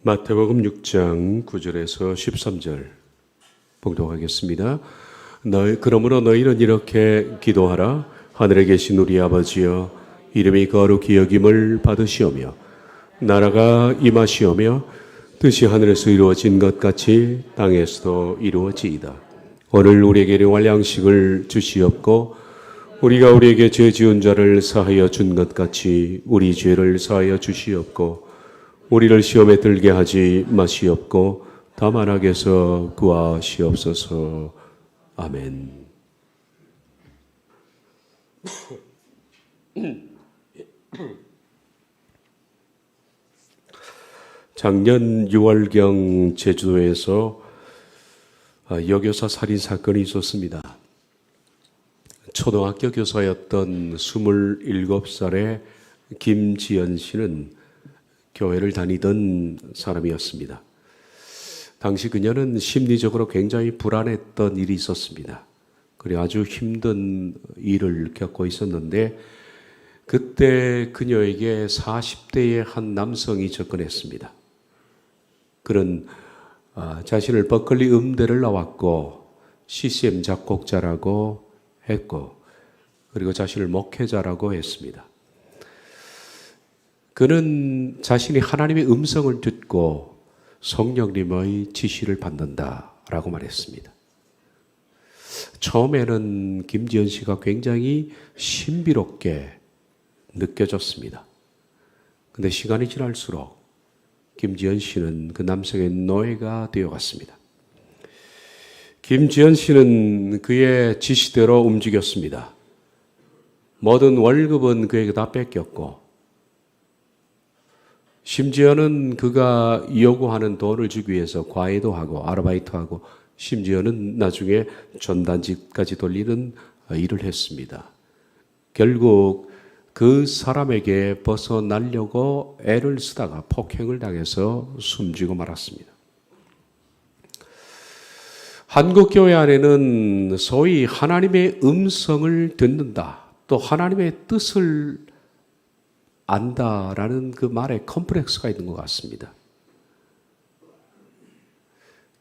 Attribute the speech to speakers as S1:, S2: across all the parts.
S1: 마태복음 6장 9절에서 13절 봉독하겠습니다. 그러므로 너희는 이렇게 기도하라. 하늘에 계신 우리 아버지여, 이름이 거룩히 여김을 받으시오며 나라가 임하시오며 뜻이 하늘에서 이루어진 것 같이 땅에서도 이루어지이다. 오늘 우리에게 일용할 양식을 주시옵고 우리가 우리에게 죄 지은 자를 사하여 준 것 같이 우리 죄를 사하여 주시옵고 우리를 시험에 들게 하지 마시옵고 다만 악에서 구하시옵소서. 아멘. 작년 6월경 제주도에서 여교사 살인 사건이 있었습니다. 초등학교 교사였던 27살의 김지연 씨는 교회를 다니던 사람이었습니다. 당시 그녀는 심리적으로 굉장히 불안했던 일이 있었습니다. 그리고 아주 힘든 일을 겪고 있었는데 그때 그녀에게 40대의 한 남성이 접근했습니다. 그는 자신을 버클리 음대를 나왔고 CCM 작곡자라고 했고 그리고 자신을 목회자라고 했습니다. 그는 자신이 하나님의 음성을 듣고 성령님의 지시를 받는다라고 말했습니다. 처음에는 김지연 씨가 굉장히 신비롭게 느껴졌습니다. 그런데 시간이 지날수록 김지연 씨는 그 남성의 노예가 되어갔습니다. 김지연 씨는 그의 지시대로 움직였습니다. 모든 월급은 그에게 다 뺏겼고 심지어는 그가 요구하는 돈을 주기 위해서 과외도 하고 아르바이트하고 심지어는 나중에 전단지까지 돌리는 일을 했습니다. 결국 그 사람에게 벗어나려고 애를 쓰다가 폭행을 당해서 숨지고 말았습니다. 한국교회 안에는 소위 하나님의 음성을 듣는다, 또 하나님의 뜻을 안다라는 그 말에 컴플렉스가 있는 것 같습니다.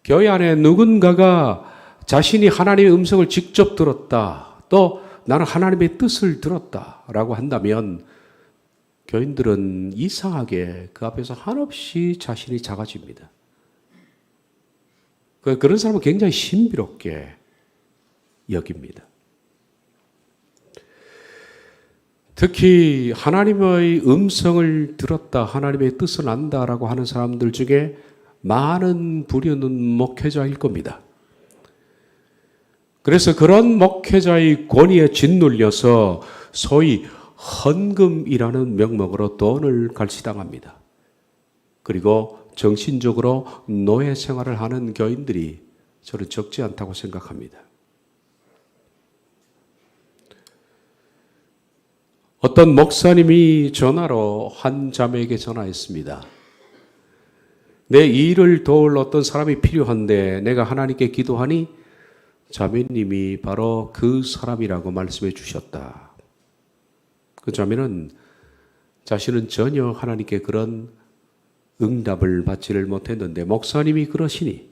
S1: 교회 안에 누군가가 자신이 하나님의 음성을 직접 들었다, 또 나는 하나님의 뜻을 들었다라고 한다면 교인들은 이상하게 그 앞에서 한없이 자신이 작아집니다. 그런 사람은 굉장히 신비롭게 여깁니다. 특히 하나님의 음성을 들었다, 하나님의 뜻을 안다라고 하는 사람들 중에 많은 부류는 목회자일 겁니다. 그래서 그런 목회자의 권위에 짓눌려서 소위 헌금이라는 명목으로 돈을 갈취당합니다. 그리고 정신적으로 노예 생활을 하는 교인들이 저는 적지 않다고 생각합니다. 어떤 목사님이 전화로 한 자매에게 전화했습니다. 내 일을 도울 어떤 사람이 필요한데 내가 하나님께 기도하니 자매님이 바로 그 사람이라고 말씀해 주셨다. 그 자매는 자신은 전혀 하나님께 그런 응답을 받지를 못했는데 목사님이 그러시니,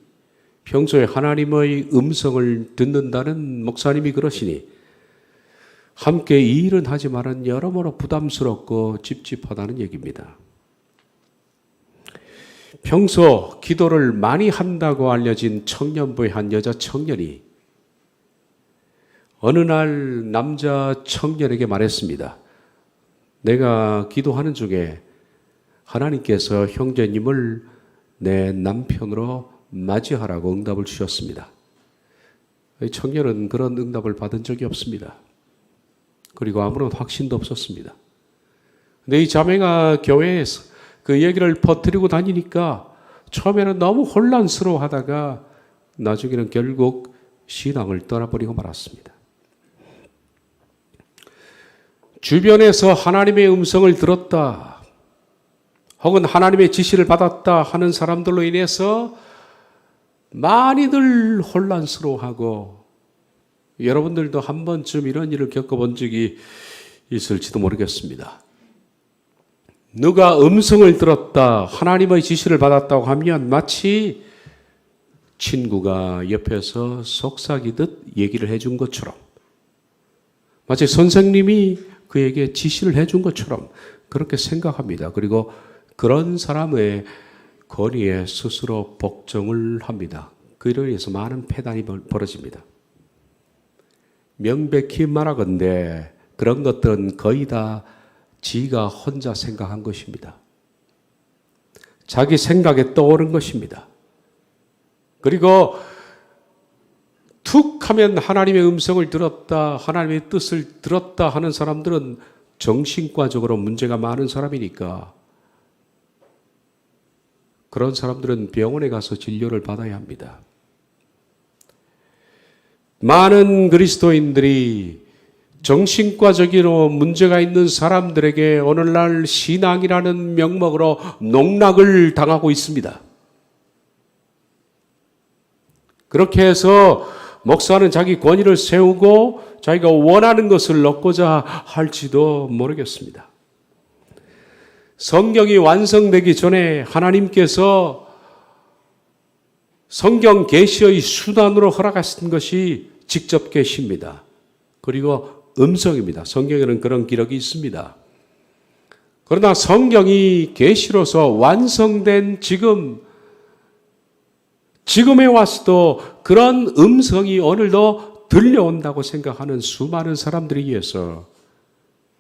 S1: 평소에 하나님의 음성을 듣는다는 목사님이 그러시니 함께 이 일은 하지만은 여러모로 부담스럽고 찝찝하다는 얘기입니다. 평소 기도를 많이 한다고 알려진 청년부의 한 여자 청년이 어느 날 남자 청년에게 말했습니다. 내가 기도하는 중에 하나님께서 형제님을 내 남편으로 맞이하라고 응답을 주셨습니다. 청년은 그런 응답을 받은 적이 없습니다. 그리고 아무런 확신도 없었습니다. 근데 이 자매가 교회에서 그 얘기를 퍼뜨리고 다니니까 처음에는 너무 혼란스러워 하다가 나중에는 결국 신앙을 떠나버리고 말았습니다. 주변에서 하나님의 음성을 들었다, 혹은 하나님의 지시를 받았다 하는 사람들로 인해서 많이들 혼란스러워하고, 여러분들도 한 번쯤 이런 일을 겪어본 적이 있을지도 모르겠습니다. 누가 음성을 들었다, 하나님의 지시를 받았다고 하면 마치 친구가 옆에서 속삭이듯 얘기를 해준 것처럼, 마치 선생님이 그에게 지시를 해준 것처럼 그렇게 생각합니다. 그리고 그런 사람의 권위에 스스로 복종을 합니다. 그로 인해서 많은 폐단이 벌어집니다. 명백히 말하건대 그런 것들은 거의 다 지가 혼자 생각한 것입니다. 자기 생각에 떠오른 것입니다. 그리고 툭 하면 하나님의 음성을 들었다, 하나님의 뜻을 들었다 하는 사람들은 정신과적으로 문제가 많은 사람이니까 그런 사람들은 병원에 가서 진료를 받아야 합니다. 많은 그리스도인들이 정신과적으로 문제가 있는 사람들에게 오늘날 신앙이라는 명목으로 농락을 당하고 있습니다. 그렇게 해서 목사는 자기 권위를 세우고 자기가 원하는 것을 얻고자 할지도 모르겠습니다. 성경이 완성되기 전에 하나님께서 성경 계시의 수단으로 허락하신 것이 직접 계시입니다. 그리고 음성입니다. 성경에는 그런 기록이 있습니다. 그러나 성경이 계시로서 완성된 지금에 와서도 그런 음성이 오늘도 들려온다고 생각하는 수많은 사람들에 의해서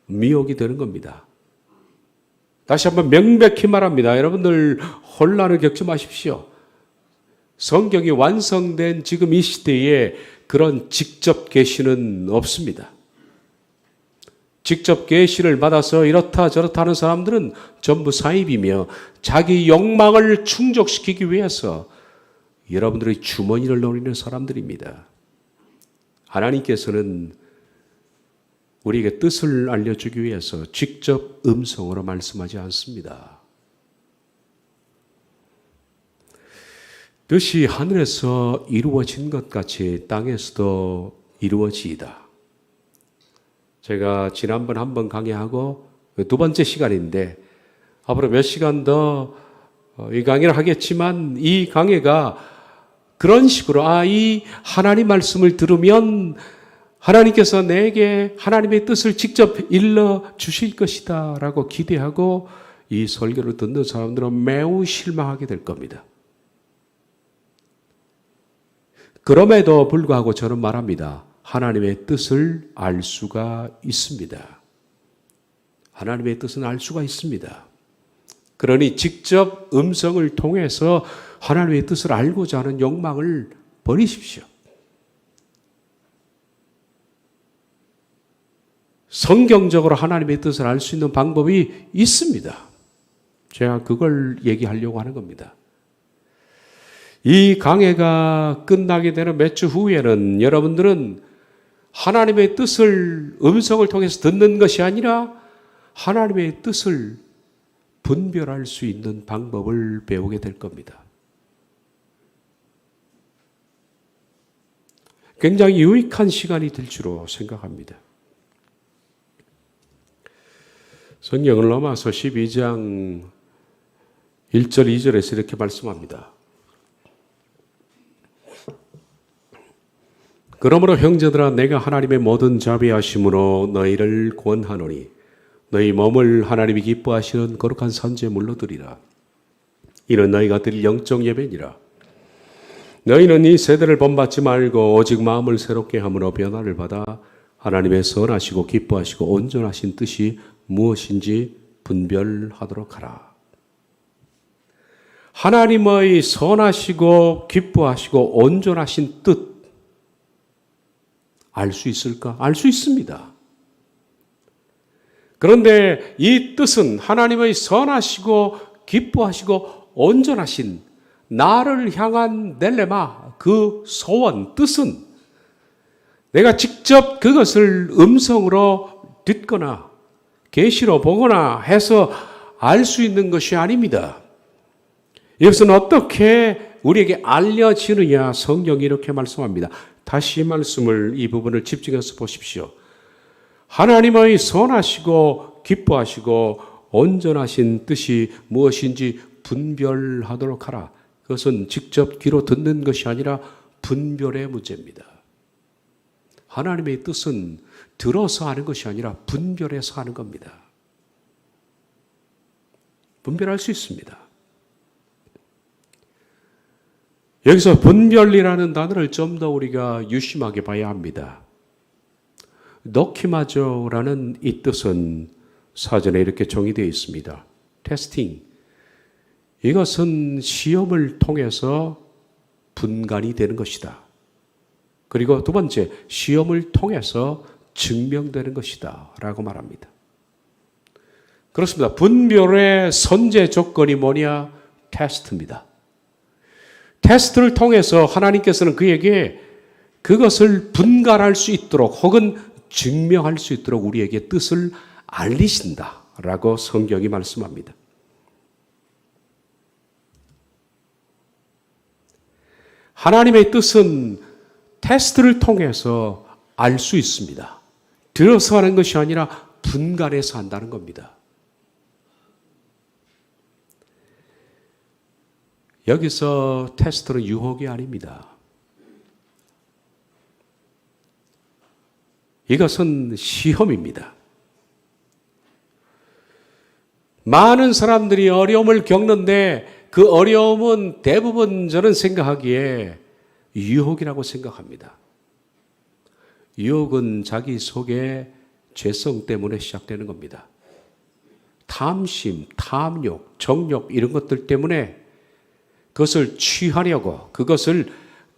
S1: 미혹이 되는 겁니다. 다시 한번 명백히 말합니다. 여러분들 혼란을 겪지 마십시오. 성경이 완성된 지금 이 시대에 그런 직접 계시는 없습니다. 직접 계시를 받아서 이렇다 저렇다 하는 사람들은 전부 사입이며 자기 욕망을 충족시키기 위해서 여러분들의 주머니를 노리는 사람들입니다. 하나님께서는 우리에게 뜻을 알려주기 위해서 직접 음성으로 말씀하지 않습니다. 뜻이 하늘에서 이루어진 것 같이 땅에서도 이루어지이다. 제가 지난번 한번 강의하고 두 번째 시간인데 앞으로 몇 시간 더 이 강의를 하겠지만 이 강의가 그런 식으로 이 하나님 말씀을 들으면 하나님께서 내게 하나님의 뜻을 직접 일러 주실 것이다 라고 기대하고 이 설교를 듣는 사람들은 매우 실망하게 될 겁니다. 그럼에도 불구하고 저는 말합니다. 하나님의 뜻을 알 수가 있습니다. 하나님의 뜻은 알 수가 있습니다. 그러니 직접 음성을 통해서 하나님의 뜻을 알고자 하는 욕망을 버리십시오. 성경적으로 하나님의 뜻을 알 수 있는 방법이 있습니다. 제가 그걸 얘기하려고 하는 겁니다. 이 강해가 끝나게 되는 몇 주 후에는 여러분들은 하나님의 뜻을 음성을 통해서 듣는 것이 아니라 하나님의 뜻을 분별할 수 있는 방법을 배우게 될 겁니다. 굉장히 유익한 시간이 될 줄로 생각합니다. 성경을 로마서 12장 1절 2절에서 이렇게 말씀합니다. 그러므로 형제들아 내가 하나님의 모든 자비하심으로 너희를 권하노니 너희 몸을 하나님이 기뻐하시는 거룩한 산제물로 드리라. 이는 너희가 드릴 영적 예배니라. 너희는 이 세대를 본받지 말고 오직 마음을 새롭게 함으로 변화를 받아 하나님의 선하시고 기뻐하시고 온전하신 뜻이 무엇인지 분별하도록 하라. 하나님의 선하시고 기뻐하시고 온전하신 뜻 알 수 있을까? 알 수 있습니다. 그런데 이 뜻은 하나님의 선하시고 기뻐하시고 온전하신 나를 향한 넬레마, 그 소원, 뜻은 내가 직접 그것을 음성으로 듣거나 계시로 보거나 해서 알 수 있는 것이 아닙니다. 이것은 어떻게 우리에게 알려지느냐? 성경이 이렇게 말씀합니다. 다시 이 부분을 집중해서 보십시오. 하나님의 선하시고 기뻐하시고 온전하신 뜻이 무엇인지 분별하도록 하라. 그것은 직접 귀로 듣는 것이 아니라 분별의 문제입니다. 하나님의 뜻은 들어서 하는 것이 아니라 분별해서 하는 겁니다. 분별할 수 있습니다. 여기서 분별이라는 단어를 좀 더 우리가 유심하게 봐야 합니다. 노키마저라는 이 뜻은 사전에 이렇게 정의되어 있습니다. 테스팅. 이것은 시험을 통해서 분간이 되는 것이다. 그리고 두 번째, 시험을 통해서 증명되는 것이다 라고 말합니다. 그렇습니다. 분별의 선제 조건이 뭐냐? 테스트입니다. 테스트를 통해서 하나님께서는 그에게 그것을 분간할 수 있도록 혹은 증명할 수 있도록 우리에게 뜻을 알리신다 라고 성경이 말씀합니다. 하나님의 뜻은 테스트를 통해서 알 수 있습니다. 들어서 하는 것이 아니라 분간해서 한다는 겁니다. 여기서 테스트는 유혹이 아닙니다. 이것은 시험입니다. 많은 사람들이 어려움을 겪는데 그 어려움은 대부분 저는 생각하기에 유혹이라고 생각합니다. 유혹은 자기 속의 죄성 때문에 시작되는 겁니다. 탐심, 탐욕, 정욕 이런 것들 때문에 그것을 취하려고 그것을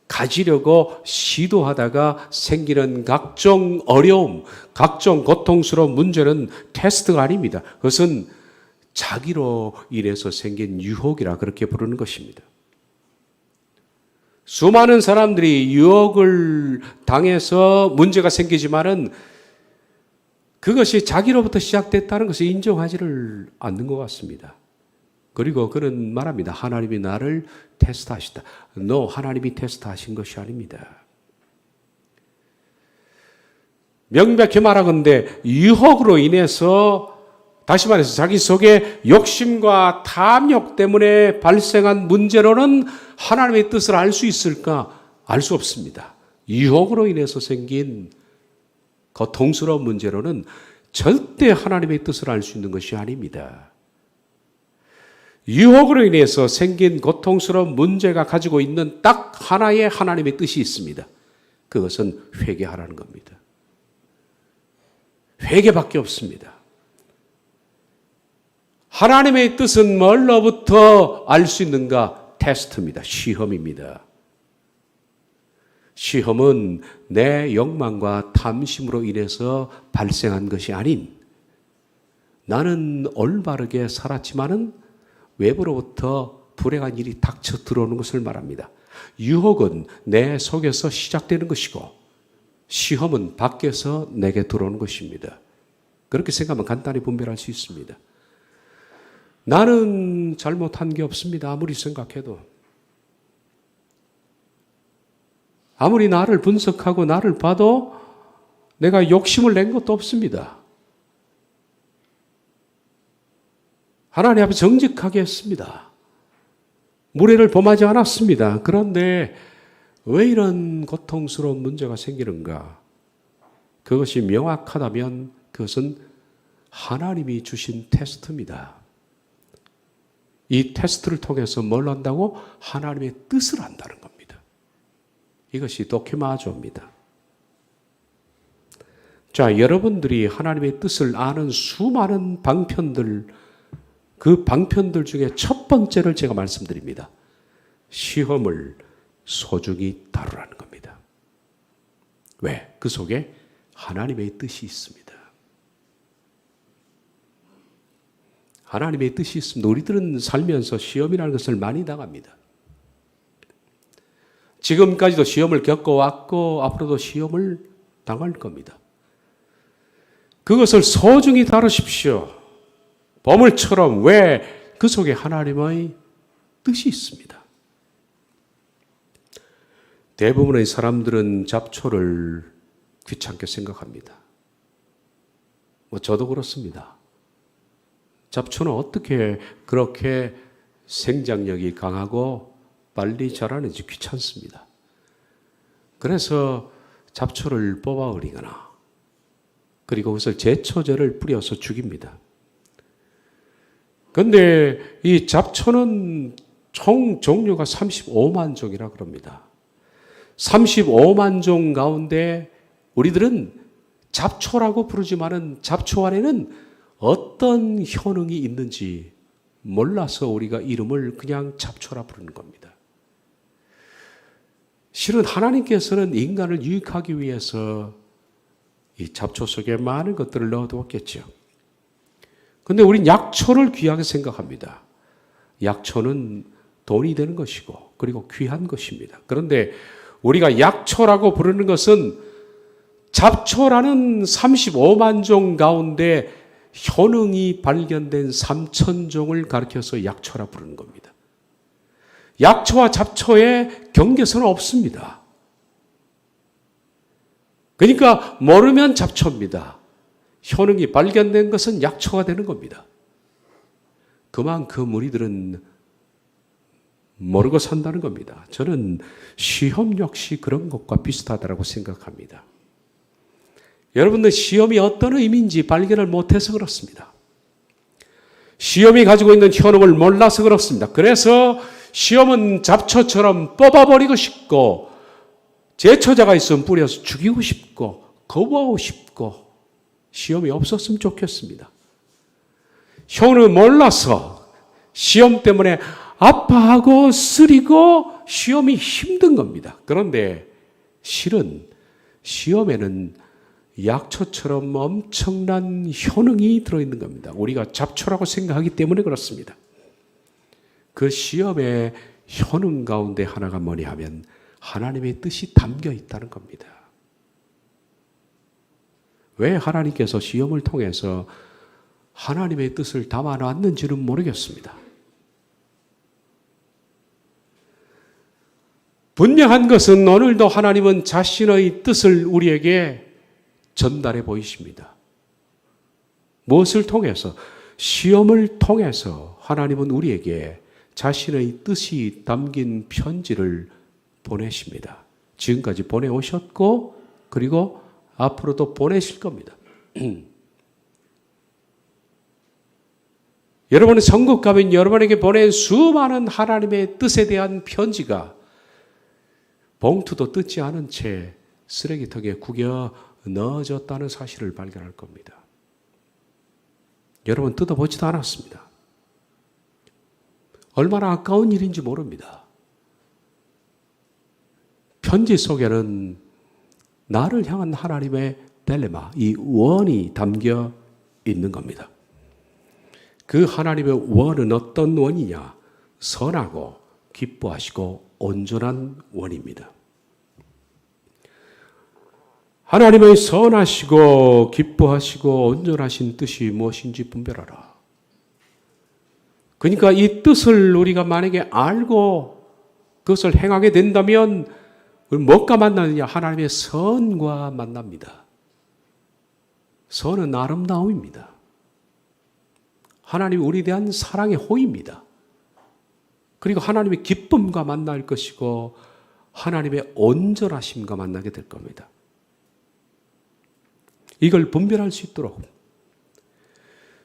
S1: 가지려고 시도하다가 생기는 각종 어려움, 각종 고통스러운 문제는 테스트가 아닙니다. 그것은 자기로 인해서 생긴 유혹이라 그렇게 부르는 것입니다. 수많은 사람들이 유혹을 당해서 문제가 생기지만은 그것이 자기로부터 시작됐다는 것을 인정하지를 않는 것 같습니다. 그리고 그는 말합니다. 하나님이 나를 테스트하시다. No, 하나님이 테스트하신 것이 아닙니다. 명백히 말하건대 유혹으로 인해서 다시 말해서 자기 속에 욕심과 탐욕 때문에 발생한 문제로는 하나님의 뜻을 알 수 있을까? 알 수 없습니다. 유혹으로 인해서 생긴 고통스러운 문제로는 절대 하나님의 뜻을 알 수 있는 것이 아닙니다. 유혹으로 인해서 생긴 고통스러운 문제가 가지고 있는 딱 하나의 하나님의 뜻이 있습니다. 그것은 회개하라는 겁니다. 회개밖에 없습니다. 하나님의 뜻은 뭘로부터 알 수 있는가? 테스트입니다. 시험입니다. 시험은 내 욕망과 탐심으로 인해서 발생한 것이 아닌 나는 올바르게 살았지만은 외부로부터 불행한 일이 닥쳐 들어오는 것을 말합니다. 유혹은 내 속에서 시작되는 것이고 시험은 밖에서 내게 들어오는 것입니다. 그렇게 생각하면 간단히 분별할 수 있습니다. 나는 잘못한 게 없습니다. 아무리 생각해도. 아무리 나를 분석하고 나를 봐도 내가 욕심을 낸 것도 없습니다. 하나님 앞에 정직하게 했습니다. 무례를 범하지 않았습니다. 그런데 왜 이런 고통스러운 문제가 생기는가? 그것이 명확하다면 그것은 하나님이 주신 테스트입니다. 이 테스트를 통해서 뭘 한다고? 하나님의 뜻을 안다는 겁니다. 이것이 도키마조입니다. 자, 여러분들이 하나님의 뜻을 아는 수많은 방편들, 그 방편들 중에 첫 번째를 제가 말씀드립니다. 시험을 소중히 다루라는 겁니다. 왜? 그 속에 하나님의 뜻이 있습니다. 하나님의 뜻이 있습니다. 우리들은 살면서 시험이라는 것을 많이 당합니다. 지금까지도 시험을 겪어왔고 앞으로도 시험을 당할 겁니다. 그것을 소중히 다루십시오. 보물처럼. 왜? 그 속에 하나님의 뜻이 있습니다. 대부분의 사람들은 잡초를 귀찮게 생각합니다. 저도 그렇습니다. 잡초는 어떻게 그렇게 생장력이 강하고 빨리 자라는지 귀찮습니다. 그래서 잡초를 뽑아버리거나 그리고 그것을 제초제를 뿌려서 죽입니다. 그런데 이 잡초는 총 종류가 35만 종이라 그럽니다. 35만 종 가운데 우리들은 잡초라고 부르지만은 잡초 안에는 어떤 효능이 있는지 몰라서 우리가 이름을 그냥 잡초라 부르는 겁니다. 실은 하나님께서는 인간을 유익하기 위해서 이 잡초 속에 많은 것들을 넣어두었겠죠. 그런데 우린 약초를 귀하게 생각합니다. 약초는 돈이 되는 것이고 그리고 귀한 것입니다. 그런데 우리가 약초라고 부르는 것은 잡초라는 35만 종 가운데 효능이 발견된 3,000종을 가리켜서 약초라 부르는 겁니다. 약초와 잡초의 경계선은 없습니다. 그러니까 모르면 잡초입니다. 효능이 발견된 것은 약초가 되는 겁니다. 그만큼 우리들은 모르고 산다는 겁니다. 저는 시험 역시 그런 것과 비슷하다고 생각합니다. 여러분들 시험이 어떤 의미인지 발견을 못해서 그렇습니다. 시험이 가지고 있는 효능을 몰라서 그렇습니다. 그래서 시험은 잡초처럼 뽑아버리고 싶고 제초자가 있으면 뿌려서 죽이고 싶고 거부하고 싶고 시험이 없었으면 좋겠습니다. 효능을 몰라서 시험 때문에 아파하고 쓰리고 시험이 힘든 겁니다. 그런데 실은 시험에는 약초처럼 엄청난 효능이 들어있는 겁니다. 우리가 잡초라고 생각하기 때문에 그렇습니다. 그 시험의 효능 가운데 하나가 뭐냐 하면 하나님의 뜻이 담겨 있다는 겁니다. 왜 하나님께서 시험을 통해서 하나님의 뜻을 담아놨는지는 모르겠습니다. 분명한 것은 오늘도 하나님은 자신의 뜻을 우리에게 전달해 보이십니다. 무엇을 통해서? 시험을 통해서 하나님은 우리에게 자신의 뜻이 담긴 편지를 보내십니다. 지금까지 보내오셨고 그리고 앞으로도 보내실 겁니다. 여러분의 천국 가면 여러분에게 보낸 수많은 하나님의 뜻에 대한 편지가 봉투도 뜯지 않은 채 쓰레기통에 구겨 넣어졌다는 사실을 발견할 겁니다. 여러분 뜯어보지도 않았습니다. 얼마나 아까운 일인지 모릅니다. 편지 속에는 나를 향한 하나님의 딜레마, 이 원이 담겨 있는 겁니다. 그 하나님의 원은 어떤 원이냐? 선하고 기뻐하시고 온전한 원입니다. 하나님의 선하시고 기뻐하시고 온전하신 뜻이 무엇인지 분별하라. 그러니까 이 뜻을 우리가 만약에 알고 그것을 행하게 된다면 무엇과 만나느냐? 하나님의 선과 만납니다. 선은 아름다움입니다. 하나님이 우리에 대한 사랑의 호의입니다. 그리고 하나님의 기쁨과 만날 것이고 하나님의 온전하심과 만나게 될 겁니다. 이걸 분별할 수 있도록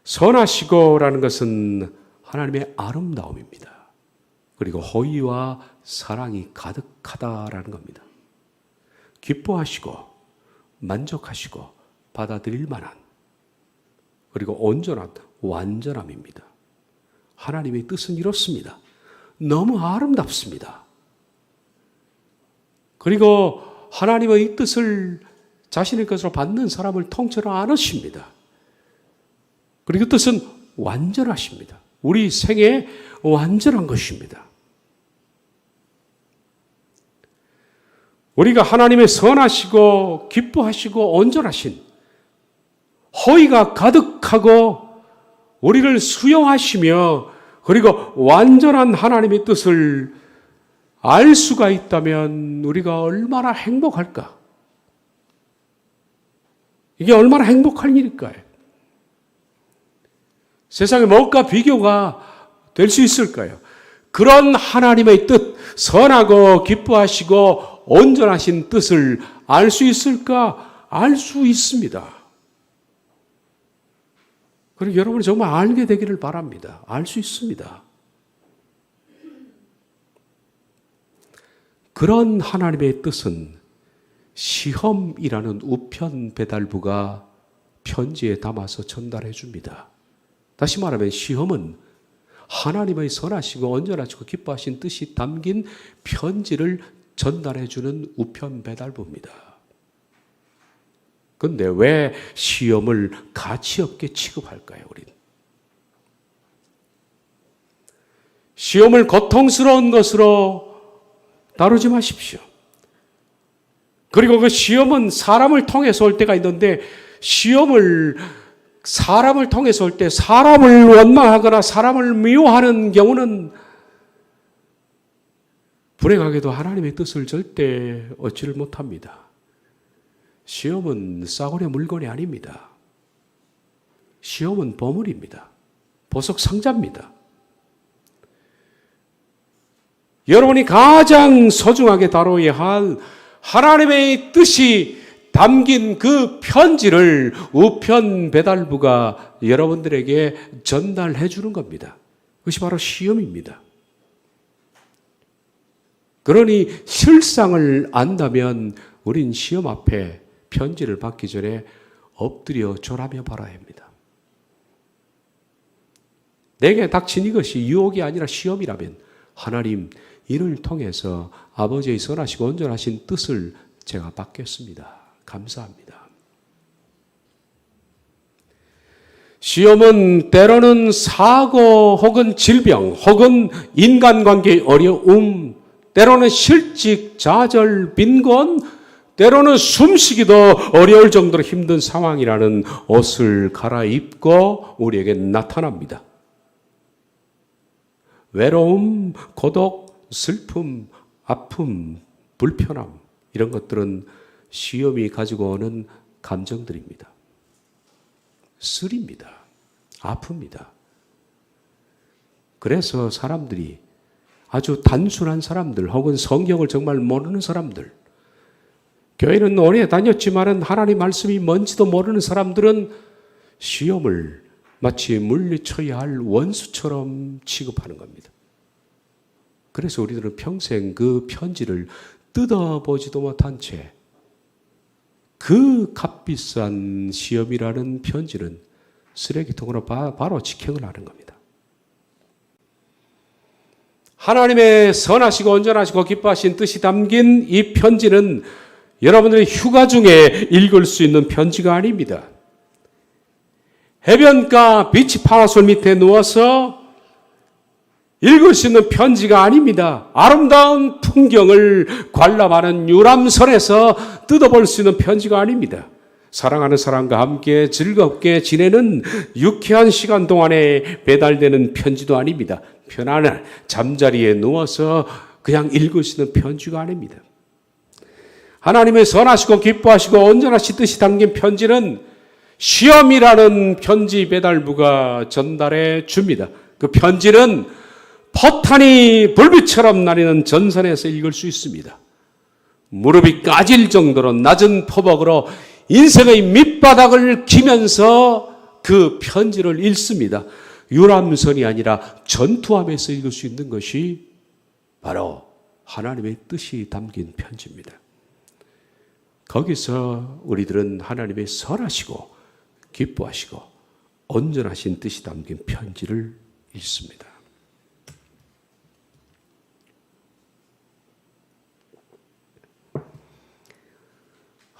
S1: 선하시고라는 것은 하나님의 아름다움입니다. 그리고 호의와 사랑이 가득하다라는 겁니다. 기뻐하시고 만족하시고 받아들일 만한 그리고 온전한 완전함입니다. 하나님의 뜻은 이렇습니다. 너무 아름답습니다. 그리고 하나님의 이 뜻을 자신의 것으로 받는 사람을 통째로 안으십니다. 그리고 그 뜻은 완전하십니다. 우리 생에 완전한 것입니다. 우리가 하나님의 선하시고 기뻐하시고 온전하신 호의가 가득하고 우리를 수용하시며 그리고 완전한 하나님의 뜻을 알 수가 있다면 우리가 얼마나 행복할까? 이게 얼마나 행복할 일일까요? 세상에 뭐가 비교가 될 수 있을까요? 그런 하나님의 뜻, 선하고 기뻐하시고 온전하신 뜻을 알 수 있을까? 알 수 있습니다. 그리고 여러분이 정말 알게 되기를 바랍니다. 알 수 있습니다. 그런 하나님의 뜻은 시험이라는 우편 배달부가 편지에 담아서 전달해 줍니다. 다시 말하면 시험은 하나님의 선하시고 온전하시고 기뻐하신 뜻이 담긴 편지를 전달해 주는 우편 배달부입니다. 그런데 왜 시험을 가치 없게 취급할까요, 우리는? 시험을 고통스러운 것으로 다루지 마십시오. 그리고 그 시험은 사람을 통해서 올 때가 있는데 시험을 사람을 통해서 올 때 사람을 원망하거나 사람을 미워하는 경우는 불행하게도 하나님의 뜻을 절대 얻지를 못합니다. 시험은 싸구려 물건이 아닙니다. 시험은 보물입니다. 보석 상자입니다. 여러분이 가장 소중하게 다뤄야 할 하나님의 뜻이 담긴 그 편지를 우편 배달부가 여러분들에게 전달해 주는 겁니다. 그것이 바로 시험입니다. 그러니 실상을 안다면 우린 시험 앞에 편지를 받기 전에 엎드려 절하며 바라야 합니다. 내게 닥친 이것이 유혹이 아니라 시험이라면 하나님, 이를 통해서 아버지의 선하시고 온전하신 뜻을 제가 받겠습니다. 감사합니다. 시험은 때로는 사고 혹은 질병 혹은 인간관계의 어려움, 때로는 실직, 좌절, 빈곤, 때로는 숨쉬기도 어려울 정도로 힘든 상황이라는 옷을 갈아입고 우리에게 나타납니다. 외로움, 고독, 슬픔, 아픔, 불편함, 이런 것들은 시험이 가지고 오는 감정들입니다. 쓰립니다. 아픕니다. 그래서 사람들이 아주 단순한 사람들 혹은 성경을 정말 모르는 사람들, 교회는 오래 다녔지만 하나님 말씀이 뭔지도 모르는 사람들은 시험을 마치 물리쳐야 할 원수처럼 취급하는 겁니다. 그래서 우리들은 평생 그 편지를 뜯어보지도 못한 채 그 값비싼 시험이라는 편지는 쓰레기통으로 바로 직행을 하는 겁니다. 하나님의 선하시고 온전하시고 기뻐하신 뜻이 담긴 이 편지는 여러분들의 휴가 중에 읽을 수 있는 편지가 아닙니다. 해변가 비치 파라솔 밑에 누워서 읽을 수 있는 편지가 아닙니다. 아름다운 풍경을 관람하는 유람선에서 뜯어볼 수 있는 편지가 아닙니다. 사랑하는 사람과 함께 즐겁게 지내는 유쾌한 시간 동안에 배달되는 편지도 아닙니다. 편안한 잠자리에 누워서 그냥 읽을 수 있는 편지가 아닙니다. 하나님의 선하시고 기뻐하시고 온전하신 뜻이 담긴 편지는 시험이라는 편지 배달부가 전달해 줍니다. 그 편지는 포탄이 불빛처럼 나리는 전선에서 읽을 수 있습니다. 무릎이 까질 정도로 낮은 포복으로 인생의 밑바닥을 기면서 그 편지를 읽습니다. 유람선이 아니라 전투함에서 읽을 수 있는 것이 바로 하나님의 뜻이 담긴 편지입니다. 거기서 우리들은 하나님의 선하시고 기뻐하시고 온전하신 뜻이 담긴 편지를 읽습니다.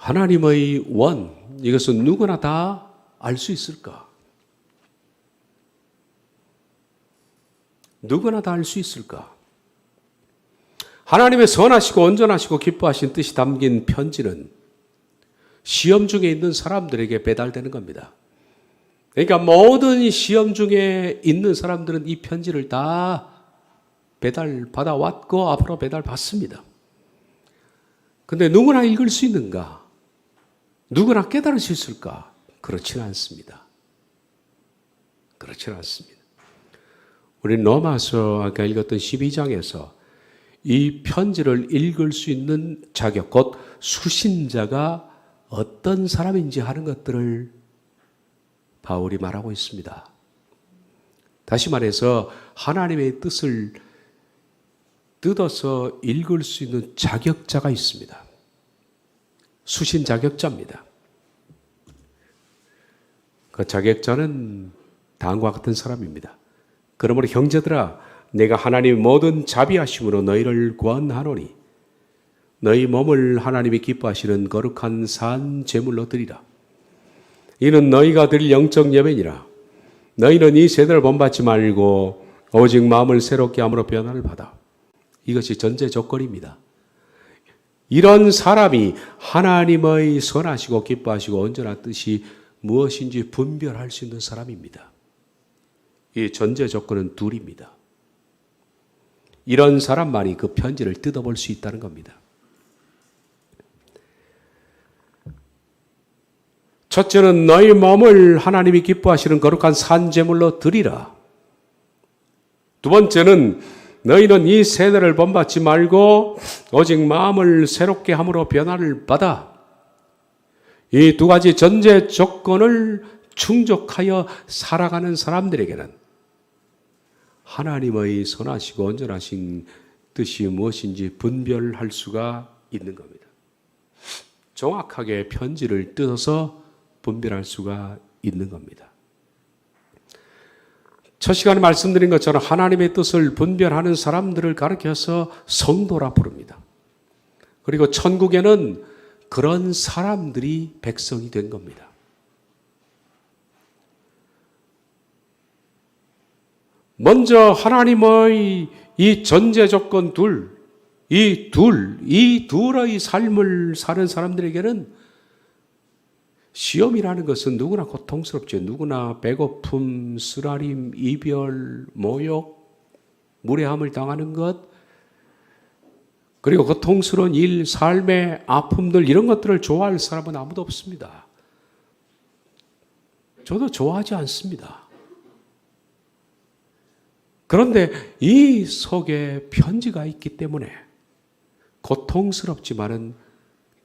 S1: 하나님의 원, 이것은 누구나 다 알 수 있을까? 누구나 다 알 수 있을까? 하나님의 선하시고 온전하시고 기뻐하신 뜻이 담긴 편지는 시험 중에 있는 사람들에게 배달되는 겁니다. 그러니까 모든 시험 중에 있는 사람들은 이 편지를 다 배달받아왔고 앞으로 배달받습니다. 근데 누구나 읽을 수 있는가? 누구나 깨달을 수 있을까? 그렇지는 않습니다. 그렇지는 않습니다. 우리 로마서 아까 읽었던 12장에서 이 편지를 읽을 수 있는 자격, 곧 수신자가 어떤 사람인지 하는 것들을 바울이 말하고 있습니다. 다시 말해서 하나님의 뜻을 뜯어서 읽을 수 있는 자격자가 있습니다. 수신 자격자입니다. 그 자격자는 다음과 같은 사람입니다. 그러므로 형제들아, 내가 하나님의 모든 자비하심으로 너희를 구원하노니 너희 몸을 하나님이 기뻐하시는 거룩한 산 제물로 드리라. 이는 너희가 드릴 영적 예배니라. 너희는 이 세대를 본받지 말고 오직 마음을 새롭게 함으로 변화를 받아. 이것이 전제 조건입니다. 이런 사람이 하나님의 선하시고 기뻐하시고 온전한 뜻이 무엇인지 분별할 수 있는 사람입니다. 이 전제 조건은 둘입니다. 이런 사람만이 그 편지를 뜯어볼 수 있다는 겁니다. 첫째는 너희 몸을 하나님이 기뻐하시는 거룩한 산제물로 드리라. 두 번째는 너희는 이 세대를 본받지 말고 오직 마음을 새롭게 함으로 변화를 받아. 이 두 가지 전제 조건을 충족하여 살아가는 사람들에게는 하나님의 선하시고 온전하신 뜻이 무엇인지 분별할 수가 있는 겁니다. 정확하게 편지를 뜯어서 분별할 수가 있는 겁니다. 첫 시간에 말씀드린 것처럼 하나님의 뜻을 분별하는 사람들을 가르쳐서 성도라 부릅니다. 그리고 천국에는 그런 사람들이 백성이 된 겁니다. 먼저 하나님의 이 전제 조건 이 둘의 삶을 사는 사람들에게는 시험이라는 것은 누구나 고통스럽죠. 누구나 배고픔, 쓰라림, 이별, 모욕, 무례함을 당하는 것, 그리고 고통스러운 일, 삶의 아픔들, 이런 것들을 좋아할 사람은 아무도 없습니다. 저도 좋아하지 않습니다. 그런데 이 속에 편지가 있기 때문에 고통스럽지만은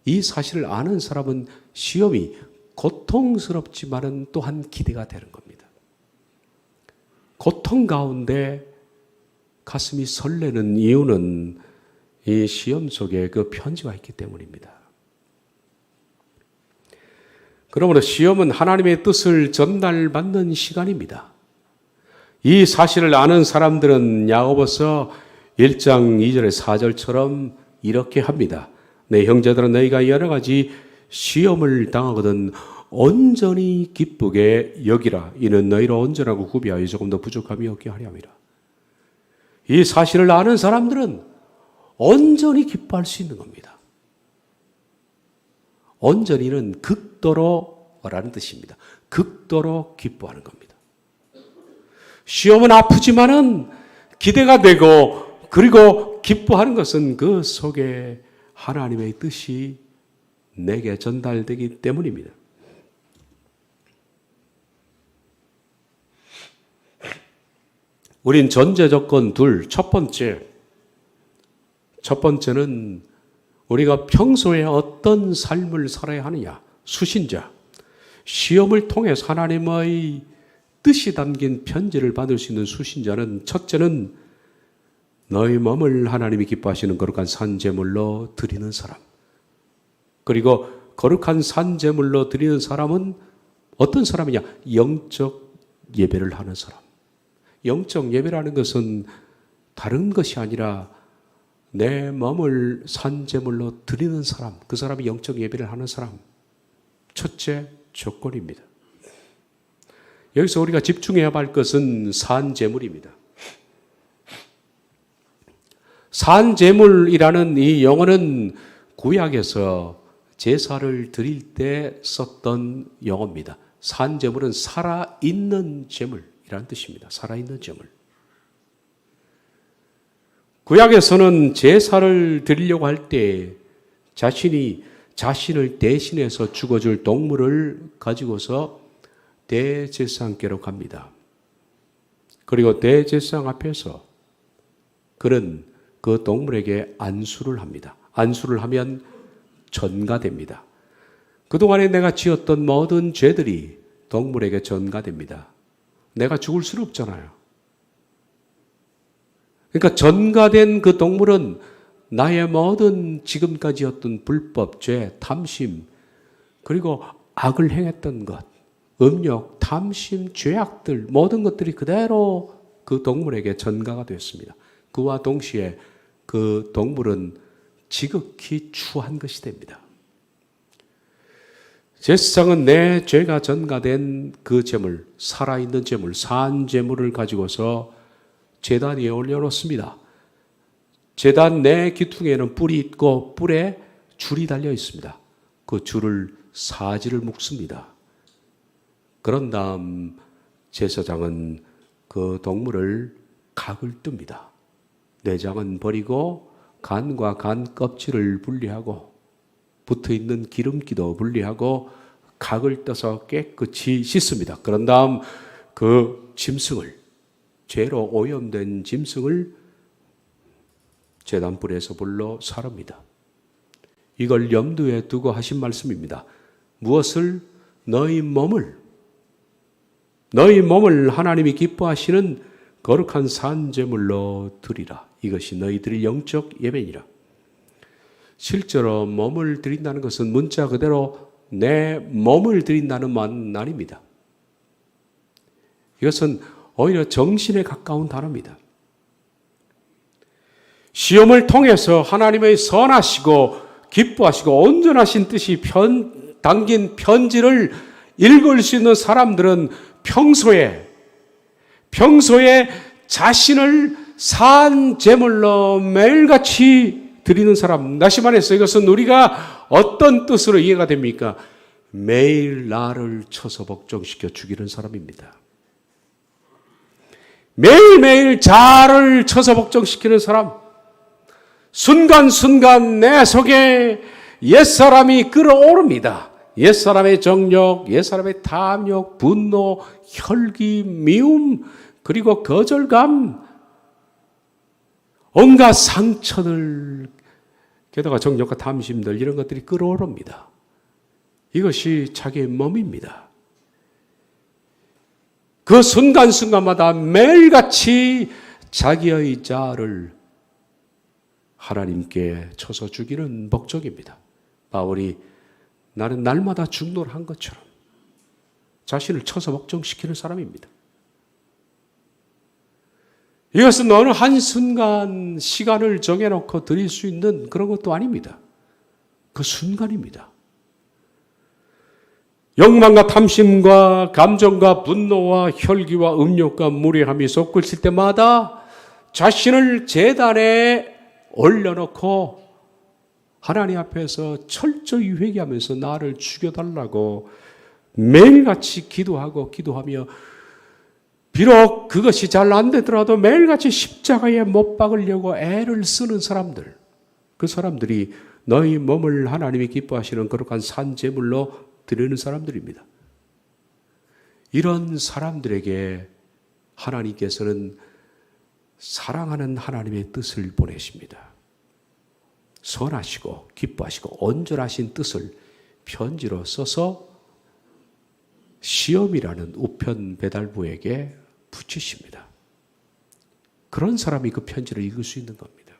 S1: 이 사실을 아는 사람은 시험이 고통스럽지만은 또한 기대가 되는 겁니다. 고통 가운데 가슴이 설레는 이유는 이 시험 속에 그 편지가 있기 때문입니다. 그러므로 시험은 하나님의 뜻을 전달받는 시간입니다. 이 사실을 아는 사람들은 야고보서 1장 2절의 4절처럼 이렇게 합니다. 내 형제들은 너희가 여러 가지 시험을 당하거든 온전히 기쁘게 여기라. 이는 너희로 온전하고 구비하여 조금 더 부족함이 없게 하려 함이라. 이 사실을 아는 사람들은 온전히 기뻐할 수 있는 겁니다. 온전히는 극도로라는 뜻입니다. 극도로 기뻐하는 겁니다. 시험은 아프지만은 기대가 되고, 그리고 기뻐하는 것은 그 속에 하나님의 뜻이 내게 전달되기 때문입니다. 우린 전제 조건 둘, 첫 번째는 우리가 평소에 어떤 삶을 살아야 하느냐. 수신자, 시험을 통해서 하나님의 뜻이 담긴 편지를 받을 수 있는 수신자는, 첫째는 너희 몸을 하나님이 기뻐하시는 거룩한 산제물로 드리는 사람. 그리고 거룩한 산제물로 드리는 사람은 어떤 사람이냐? 영적 예배를 하는 사람. 영적 예배라는 것은 다른 것이 아니라 내 몸을 산제물로 드리는 사람, 그 사람이 영적 예배를 하는 사람. 첫째 조건입니다. 여기서 우리가 집중해야 할 것은 산제물입니다. 산제물이라는 이 용어는 구약에서 제사를 드릴 때 썼던 용어입니다. 산제물은 살아있는 제물이라는 뜻입니다. 살아있는 제물. 구약에서는 제사를 드리려고 할 때 자신을 대신해서 죽어줄 동물을 가지고서 대제사장께로 갑니다. 그리고 대제사장 앞에서 그는 그 동물에게 안수를 합니다. 안수를 하면 전가됩니다. 그동안에 내가 지었던 모든 죄들이 동물에게 전가됩니다. 내가 죽을 수는 없잖아요. 그러니까 전가된 그 동물은 나의 모든 지금까지였던 불법, 죄, 탐심, 그리고 악을 행했던 것, 음욕, 탐심, 죄악들, 모든 것들이 그대로 그 동물에게 전가가 되었습니다. 그와 동시에 그 동물은 지극히 추한 것이 됩니다. 제사장은 내 죄가 전가된 그 제물, 살아있는 제물, 산 제물을 가지고서 제단 위에 올려놓습니다. 제단 내 기퉁에는 뿔이 있고 뿔에 줄이 달려 있습니다. 그 줄을 사지를 묶습니다. 그런 다음 제사장은 그 동물을 각을 뜹니다. 내장은 버리고 간과 간 껍질을 분리하고 붙어있는 기름기도 분리하고 각을 떠서 깨끗이 씻습니다. 그런 다음 그 짐승을, 죄로 오염된 짐승을 제단불에서 불러 사릅니다. 이걸 염두에 두고 하신 말씀입니다. 무엇을? 너희 몸을 하나님이 기뻐하시는 거룩한 산제물로 드리라. 이것이 너희들의 영적 예배니라. 실제로 몸을 드린다는 것은 문자 그대로 내 몸을 드린다는 말은 아닙니다. 이것은 오히려 정신에 가까운 단어입니다. 시험을 통해서 하나님의 선하시고 기뻐하시고 온전하신 뜻이 담긴 편지를 읽을 수 있는 사람들은 평소에 자신을 산 제물로 매일같이 드리는 사람. 다시 말해서 이것은 우리가 어떤 뜻으로 이해가 됩니까? 매일 나를 쳐서 복종시켜 죽이는 사람입니다. 매일매일 자아를 쳐서 복종시키는 사람. 순간순간 내 속에 옛사람이 끌어오릅니다. 옛사람의 정욕, 옛사람의 탐욕, 분노, 혈기, 미움, 그리고 거절감, 온갖 상처들, 게다가 정욕과 탐심들, 이런 것들이 끌어오릅니다. 이것이 자기의 몸입니다. 그 순간순간마다 매일같이 자기의 자아를 하나님께 쳐서 죽이는 목적입니다. 바울이 나는 날마다 중노한 것처럼 자신을 쳐서 복종시키는 사람입니다. 이것은 어느 한순간 시간을 정해놓고 드릴 수 있는 그런 것도 아닙니다. 그 순간입니다. 욕망과 탐심과 감정과 분노와 혈기와 음욕과 무례함이 솟구칠 때마다 자신을 제단에 올려놓고 하나님 앞에서 철저히 회개하면서 나를 죽여달라고 매일같이 기도하며 비록 그것이 잘 안 되더라도 매일같이 십자가에 못 박으려고 애를 쓰는 사람들, 그 사람들이 너희 몸을 하나님이 기뻐하시는 거룩한 산제물로 드리는 사람들입니다. 이런 사람들에게 하나님께서는 사랑하는 하나님의 뜻을 보내십니다. 선하시고 기뻐하시고 온전하신 뜻을 편지로 써서 시험이라는 우편 배달부에게 붙이십니다. 그런 사람이 그 편지를 읽을 수 있는 겁니다.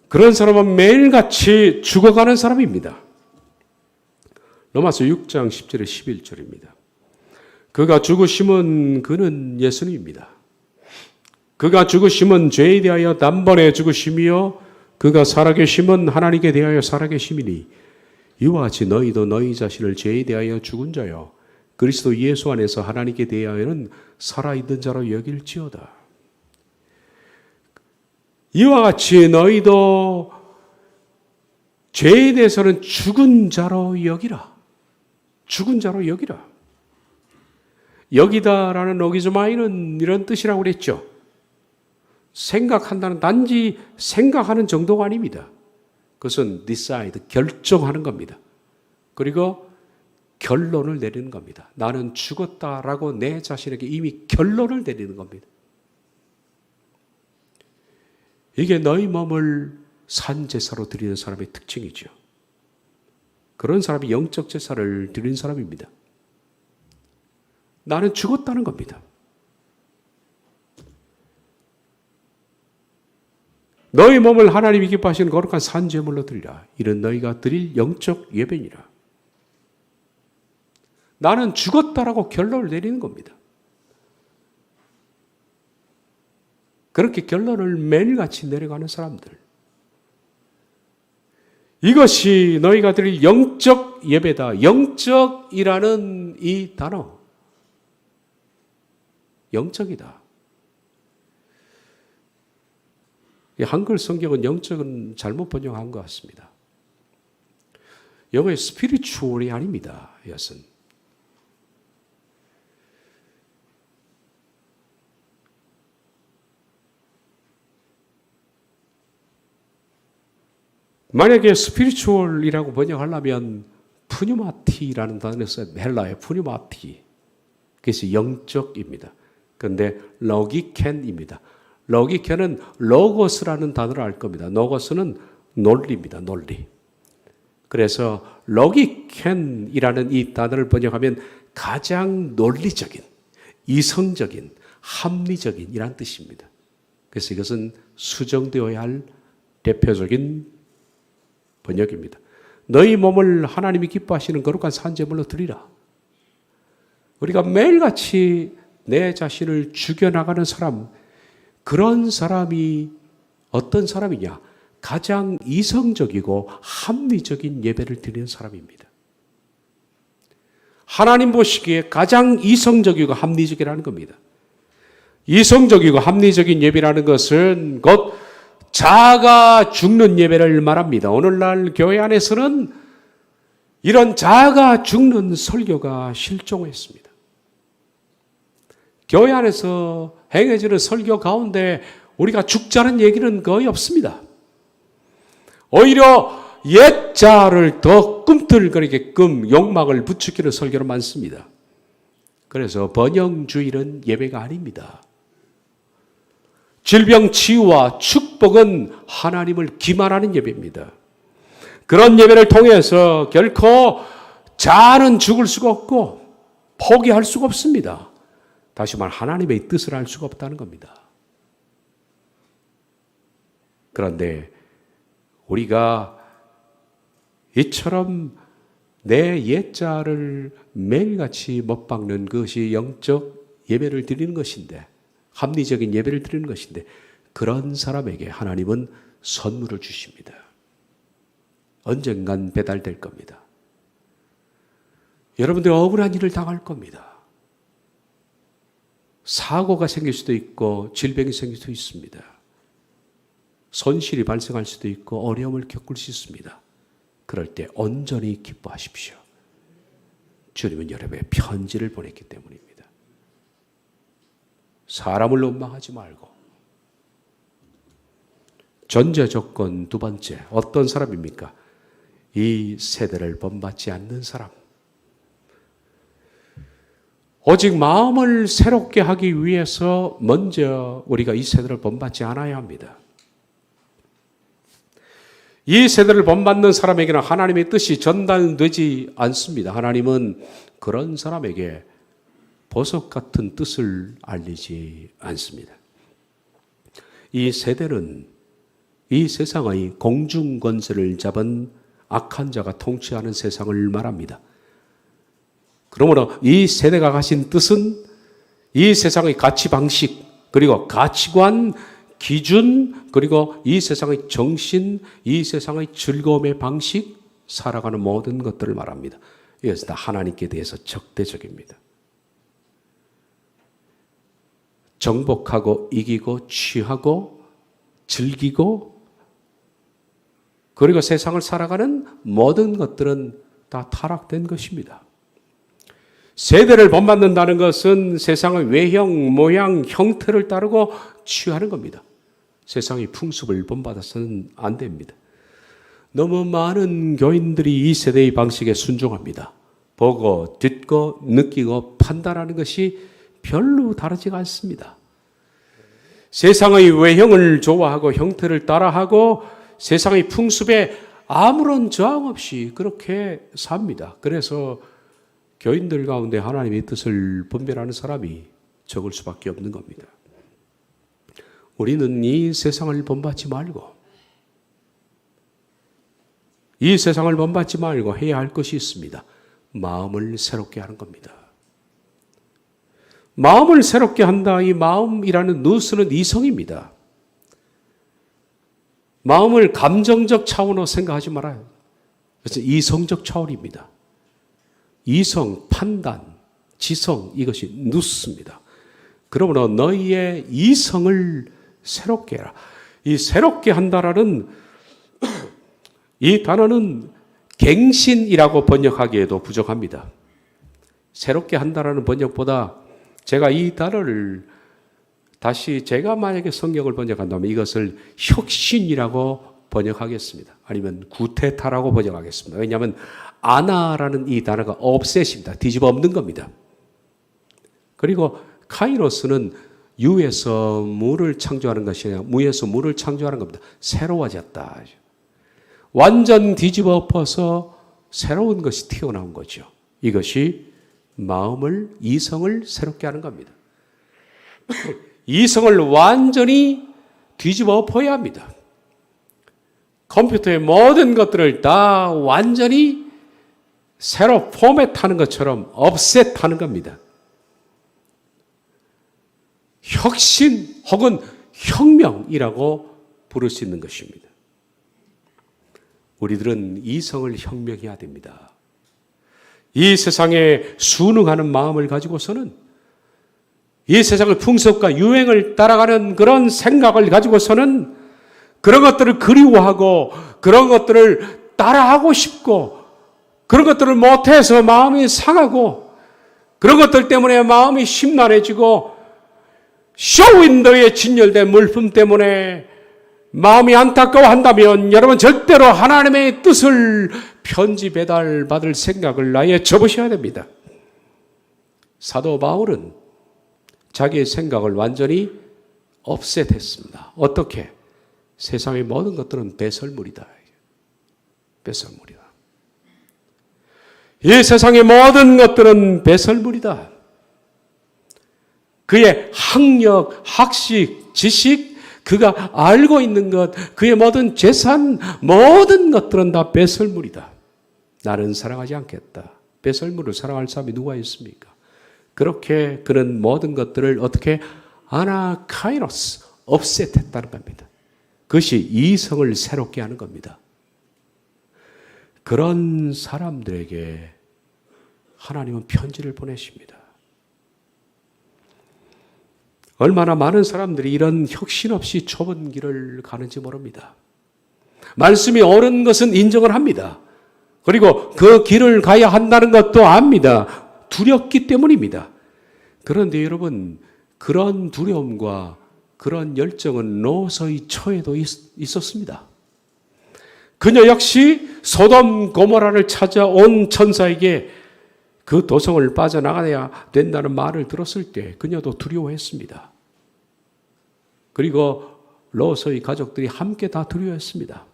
S1: 그런 사람은 매일같이 죽어가는 사람입니다. 로마서 6장 10절에 11절입니다. 그가 죽으심은 그는 예수님입니다. 그가 죽으심은 죄에 대하여 단번에 죽으심이요 그가 살아계심은 하나님께 대하여 살아계심이니 이와 같이 너희도 너희 자신을 죄에 대하여 죽은 자요 그리스도 예수 안에서 하나님께 대하여는 살아있는 자로 여길지어다. 이와 같이 너희도 죄에 대해서는 죽은 자로 여기라. 죽은 자로 여기라. 여기다라는 어기즈마이는 이런 뜻이라고 그랬죠. 생각한다는 단지 생각하는 정도가 아닙니다. 그것은 decide, 결정하는 겁니다. 그리고 결론을 내리는 겁니다. 나는 죽었다라고 내 자신에게 이미 결론을 내리는 겁니다. 이게 너희 몸을 산제사로 드리는 사람의 특징이죠. 그런 사람이 영적 제사를 드리는 사람입니다. 나는 죽었다는 겁니다. 너희 몸을 하나님이 기뻐하시는 거룩한 산제물로 드리라. 이런 너희가 드릴 영적 예배니라. 나는 죽었다라고 결론을 내리는 겁니다. 그렇게 결론을 매일같이 내려가는 사람들. 이것이 너희가 드릴 영적 예배다. 영적이라는 이 단어. 영적이다. 한글 성경은 영적은 잘못 번역한 것 같습니다. 영어의 spiritual이 아닙니다. 이것은. 만약에 spiritual이라고 번역하려면 푸뉴마티라는 단어를 써요. 헬라의 푸뉴마티. 그래서 영적입니다. 그런데 로기켄입니다. 로기켄은 로고스라는 단어를 알 겁니다. 로고스는 논리입니다. 논리. 그래서 로기켄이라는 이 단어를 번역하면 가장 논리적인, 이성적인, 합리적인 이란 뜻입니다. 그래서 이것은 수정되어야 할 대표적인 번역입니다. 너희 몸을 하나님이 기뻐하시는 거룩한 산제물로 드리라. 우리가 매일같이 내 자신을 죽여나가는 사람, 그런 사람이 어떤 사람이냐? 가장 이성적이고 합리적인 예배를 드리는 사람입니다. 하나님 보시기에 가장 이성적이고 합리적이라는 겁니다. 이성적이고 합리적인 예배라는 것은 곧 자아가 죽는 예배를 말합니다. 오늘날 교회 안에서는 이런 자아가 죽는 설교가 실종했습니다. 교회 안에서 행해지는 설교 가운데 우리가 죽자는 얘기는 거의 없습니다. 오히려 옛 자아를 더 꿈틀거리게끔 욕망을 부추기는 설교가 많습니다. 그래서 번영주의는 예배가 아닙니다. 질병 치유와 축복은 하나님을 기만하는 예배입니다. 그런 예배를 통해서 결코 자아는 죽을 수가 없고 포기할 수가 없습니다. 다시 말해 하나님의 뜻을 알 수가 없다는 겁니다. 그런데 우리가 이처럼 내 옛자를 매일같이 못박는 것이 영적 예배를 드리는 것인데, 합리적인 예배를 드리는 것인데, 그런 사람에게 하나님은 선물을 주십니다. 언젠간 배달될 겁니다. 여러분들 억울한 일을 당할 겁니다. 사고가 생길 수도 있고 질병이 생길 수도 있습니다. 손실이 발생할 수도 있고 어려움을 겪을 수 있습니다. 그럴 때 온전히 기뻐하십시오. 주님은 여러분의 편지를 보냈기 때문입니다. 사람을 원망하지 말고. 전제 조건 두 번째, 어떤 사람입니까? 이 세대를 본받지 않는 사람. 오직 마음을 새롭게 하기 위해서 먼저 우리가 이 세대를 본받지 않아야 합니다. 이 세대를 본받는 사람에게는 하나님의 뜻이 전달되지 않습니다. 하나님은 그런 사람에게 보석 같은 뜻을 알리지 않습니다. 이 세대는 이 세상의 공중권세를 잡은 악한 자가 통치하는 세상을 말합니다. 그러므로 이 세대가 가진 뜻은 이 세상의 가치 방식, 그리고 가치관, 기준, 그리고 이 세상의 정신, 이 세상의 즐거움의 방식, 살아가는 모든 것들을 말합니다. 이것은 다 하나님께 대해서 적대적입니다. 정복하고 이기고 취하고 즐기고 그리고 세상을 살아가는 모든 것들은 다 타락된 것입니다. 세대를 본받는다는 것은 세상의 외형, 모양, 형태를 따르고 취하는 겁니다. 세상의 풍습을 본받아서는 안 됩니다. 너무 많은 교인들이 이 세대의 방식에 순종합니다. 보고 듣고 느끼고 판단하는 것이 별로 다르지가 않습니다. 세상의 외형을 좋아하고 형태를 따라하고 세상의 풍습에 아무런 저항 없이 그렇게 삽니다. 그래서 교인들 가운데 하나님의 뜻을 분별하는 사람이 적을 수밖에 없는 겁니다. 우리는 이 세상을 본받지 말고 해야 할 것이 있습니다. 마음을 새롭게 하는 겁니다. 마음을 새롭게 한다. 이 마음이라는 누스는 이성입니다. 마음을 감정적 차원으로 생각하지 말아요. 그래서 이성적 차원입니다. 이성, 판단, 지성 이것이 누스입니다. 그러므로 너희의 이성을 새롭게 해라. 이 새롭게 한다라는 이 단어는 갱신이라고 번역하기에도 부족합니다. 새롭게 한다라는 번역보다 제가 이 단어를 다시 제가 만약에 성경을 번역한다면 이것을 혁신이라고 번역하겠습니다. 아니면 구테타라고 번역하겠습니다. 왜냐하면 아나라는 이 단어가 업셋입니다. 뒤집어 엎는 겁니다. 그리고 카이로스는 유에서 무를 창조하는 것이 아니라 무에서 무를 창조하는 겁니다. 새로워졌다. 완전 뒤집어 엎어서 새로운 것이 튀어나온 거죠. 이것이 마음을, 이성을 새롭게 하는 겁니다. 이성을 완전히 뒤집어 엎어야 합니다. 컴퓨터의 모든 것들을 다 완전히 새로 포맷하는 것처럼 업셋하는 겁니다. 혁신 혹은 혁명이라고 부를 수 있는 것입니다. 우리들은 이성을 혁명해야 됩니다. 이 세상에 순응하는 마음을 가지고서는 이 세상의 풍습과 유행을 따라가는 그런 생각을 가지고서는 그런 것들을 그리워하고 그런 것들을 따라하고 싶고 그런 것들을 못해서 마음이 상하고 그런 것들 때문에 마음이 심란해지고 쇼윈도에 진열된 물품 때문에 마음이 안타까워한다면 여러분 절대로 하나님의 뜻을 편지 배달받을 생각을 아예 접으셔야 됩니다. 사도 바울은 자기의 생각을 완전히 업셋했습니다. 어떻게? 세상의 모든 것들은 배설물이다. 배설물이다. 이 세상의 모든 것들은 배설물이다. 그의 학력, 학식, 지식, 그가 알고 있는 것, 그의 모든 재산, 모든 것들은 다 배설물이다. 나는 사랑하지 않겠다. 배설물을 사랑할 사람이 누가 있습니까? 그렇게 그런 모든 것들을 어떻게 아나카이노스, 업셋했다는 겁니다. 그것이 이성을 새롭게 하는 겁니다. 그런 사람들에게 하나님은 편지를 보내십니다. 얼마나 많은 사람들이 이런 혁신 없이 좁은 길을 가는지 모릅니다. 말씀이 옳은 것은 인정을 합니다. 그리고 그 길을 가야 한다는 것도 압니다. 두렵기 때문입니다. 그런데 여러분, 그런 두려움과 그런 열정은 롯의 처에도 있었습니다. 그녀 역시 소돔 고모라를 찾아온 천사에게 그 도성을 빠져나가야 된다는 말을 들었을 때 그녀도 두려워했습니다. 그리고 롯의 가족들이 함께 다 두려워했습니다.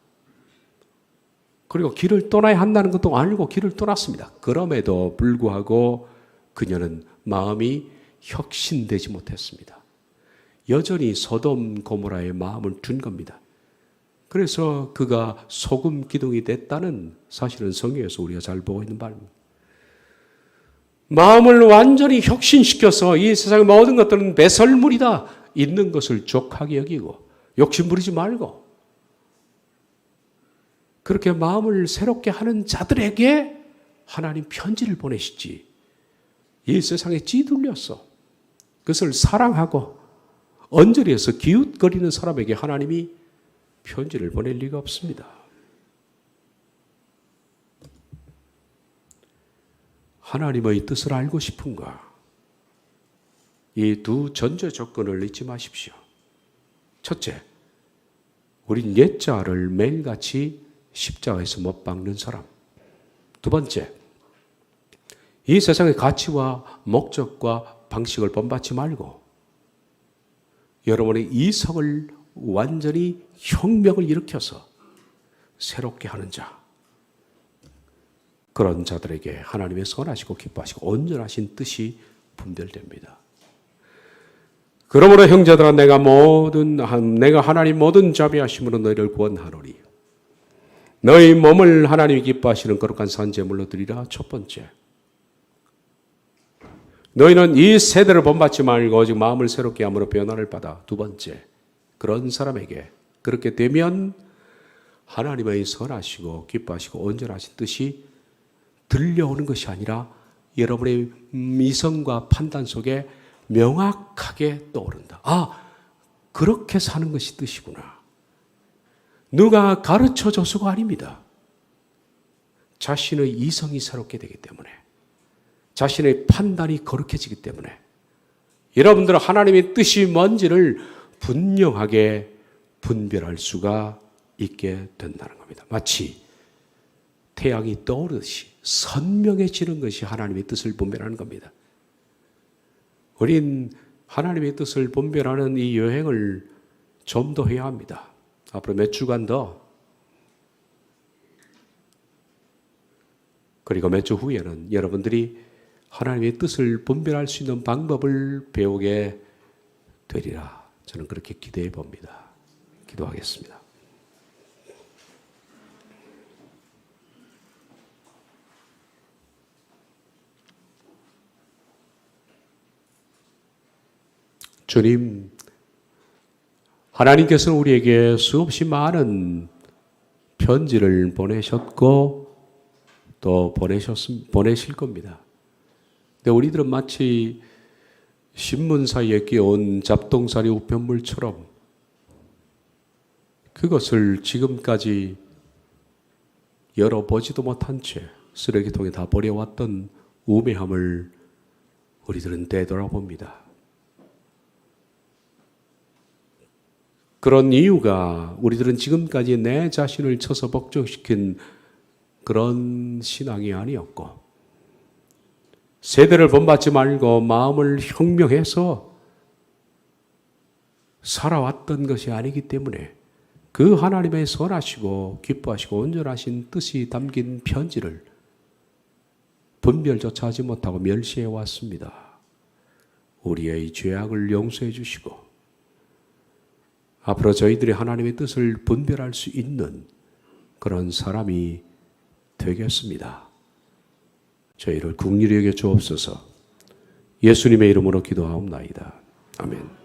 S1: 그리고 길을 떠나야 한다는 것도 알고 길을 떠났습니다. 그럼에도 불구하고 그녀는 마음이 혁신되지 못했습니다. 여전히 소돔 고모라의 마음을 둔 겁니다. 그래서 그가 소금 기둥이 됐다는 사실은 성경에서 우리가 잘 보고 있는 바입니다. 마음을 완전히 혁신시켜서 이 세상의 모든 것들은 배설물이다. 있는 것을 족하게 여기고 욕심 부리지 말고 그렇게 마음을 새롭게 하는 자들에게 하나님 편지를 보내시지. 이 세상에 찌들려서 그것을 사랑하고 언저리에서 기웃거리는 사람에게 하나님이 편지를 보낼 리가 없습니다. 하나님의 뜻을 알고 싶은가? 이 두 전제 조건을 잊지 마십시오. 첫째, 우린 옛자를 매일같이 십자가에서 못 박는 사람. 두 번째, 이 세상의 가치와 목적과 방식을 본받지 말고 여러분의 이성을 완전히 혁명을 일으켜서 새롭게 하는 자, 그런 자들에게 하나님의 선하시고 기뻐하시고 온전하신 뜻이 분별됩니다. 그러므로 형제들아, 내가 하나님 모든 자비하심으로 너희를 구원하노니 너희 몸을 하나님이 기뻐하시는 거룩한 산제물로 드리라. 첫 번째, 너희는 이 세대를 본받지 말고 오직 마음을 새롭게 함으로 변화를 받아. 두 번째, 그런 사람에게 그렇게 되면 하나님의 선하시고 기뻐하시고 온전하신 뜻이 들려오는 것이 아니라 여러분의 미성과 판단 속에 명확하게 떠오른다. 아, 그렇게 사는 것이 뜻이구나. 누가 가르쳐줘서가 아닙니다. 자신의 이성이 새롭게 되기 때문에, 자신의 판단이 거룩해지기 때문에 여러분들은 하나님의 뜻이 뭔지를 분명하게 분별할 수가 있게 된다는 겁니다. 마치 태양이 떠오르듯이 선명해지는 것이 하나님의 뜻을 분별하는 겁니다. 우린 하나님의 뜻을 분별하는 이 여행을 좀 더 해야 합니다. 앞으로 몇 주간 더, 그리고 몇 주 후에는 여러분들이 하나님의 뜻을 분별할 수 있는 방법을 배우게 되리라. 저는 그렇게 기대해 봅니다. 기도하겠습니다. 주님, 하나님께서는 우리에게 수없이 많은 편지를 보내셨고 또 보내실 겁니다. 근데 우리들은 마치 신문 사이에 끼어온 잡동사니 우편물처럼 그것을 지금까지 열어보지도 못한 채 쓰레기통에 다 버려왔던 우매함을 우리들은 되돌아봅니다. 그런 이유가 우리들은 지금까지 내 자신을 쳐서 복종시킨 그런 신앙이 아니었고, 세대를 본받지 말고 마음을 혁명해서 살아왔던 것이 아니기 때문에 그 하나님의 선하시고 기뻐하시고 온전하신 뜻이 담긴 편지를 분별조차 하지 못하고 멸시해 왔습니다. 우리의 죄악을 용서해 주시고 앞으로 저희들이 하나님의 뜻을 분별할 수 있는 그런 사람이 되겠습니다. 저희를 긍휼히 여겨 주옵소서. 예수님의 이름으로 기도하옵나이다. 아멘.